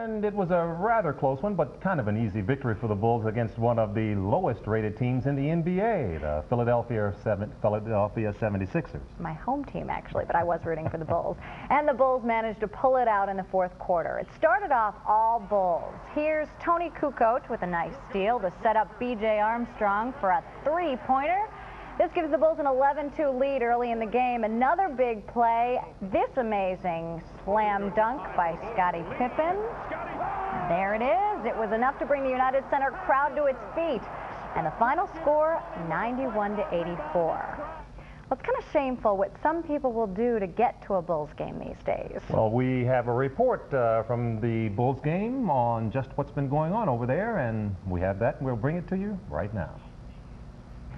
And it was a rather close one, but kind of an easy victory for the Bulls against one of the lowest-rated teams in the NBA, the Philadelphia 76ers. My home team, actually, but I was rooting for the Bulls. And the Bulls managed to pull it out in the fourth quarter. It started off all Bulls. Here's Tony Kukoc with a nice steal to set up B.J. Armstrong for a three-pointer. This gives the Bulls an 11-2 lead early in the game. Another big play, this amazing slam dunk by Scottie Pippen. There it is. It was enough to bring the United Center crowd to its feet. And the final score, 91-84. Well, it's kind of shameful what some people will do to get to a Bulls game these days. Well, we have a report from the Bulls game on just what's been going on over there, and we have that, and we'll bring it to you right now.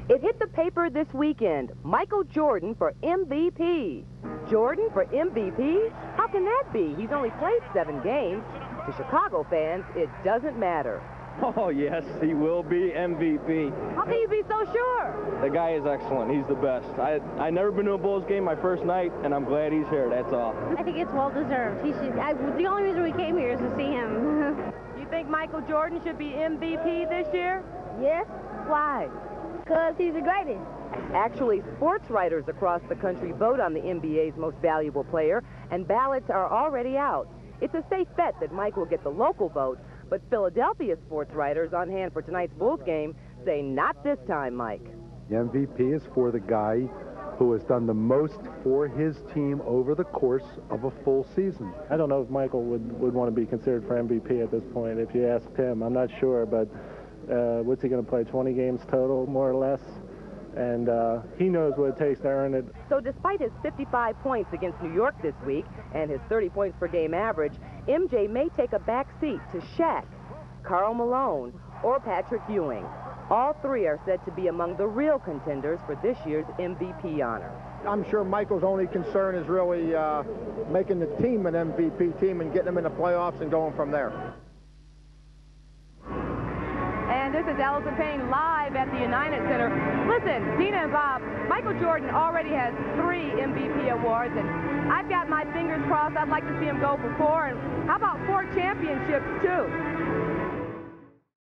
It hit the paper this weekend. Michael Jordan for MVP. Jordan for MVP? How can that be? He's only played 7 games. To Chicago fans, it doesn't matter. Oh, yes, he will be MVP. How can you be so sure? The guy is excellent. He's the best. I never been to a Bulls game my first night, and I'm glad he's here. That's all. I think it's well-deserved. The only reason we came here is to see him. You think Michael Jordan should be MVP this year? Yes. Why? Because he's the greatest. Actually, sports writers across the country vote on the NBA's most valuable player, and ballots are already out. It's a safe bet that Mike will get the local vote, but Philadelphia sports writers on hand for tonight's Bulls game say not this time, Mike. The MVP is for the guy who has done the most for his team over the course of a full season. I don't know if Michael would want to be considered for MVP at this point. If you asked him, I'm not sure, but what's he going to play, 20 games total, more or less? And he knows what it takes to earn it. So despite his 55 points against New York this week and his 30 points per game average, MJ may take a back seat to Shaq, Karl Malone, or Patrick Ewing. All three are said to be among the real contenders for this year's MVP honor. I'm sure Michael's only concern is really making the team an MVP team and getting them in the playoffs and going from there. And this is Allison Payne live at the United Center. Listen, Dina and Bob, Michael Jordan already has 3 MVP awards, and I've got my fingers crossed. I'd like to see him go for 4, and how about 4 championships, too?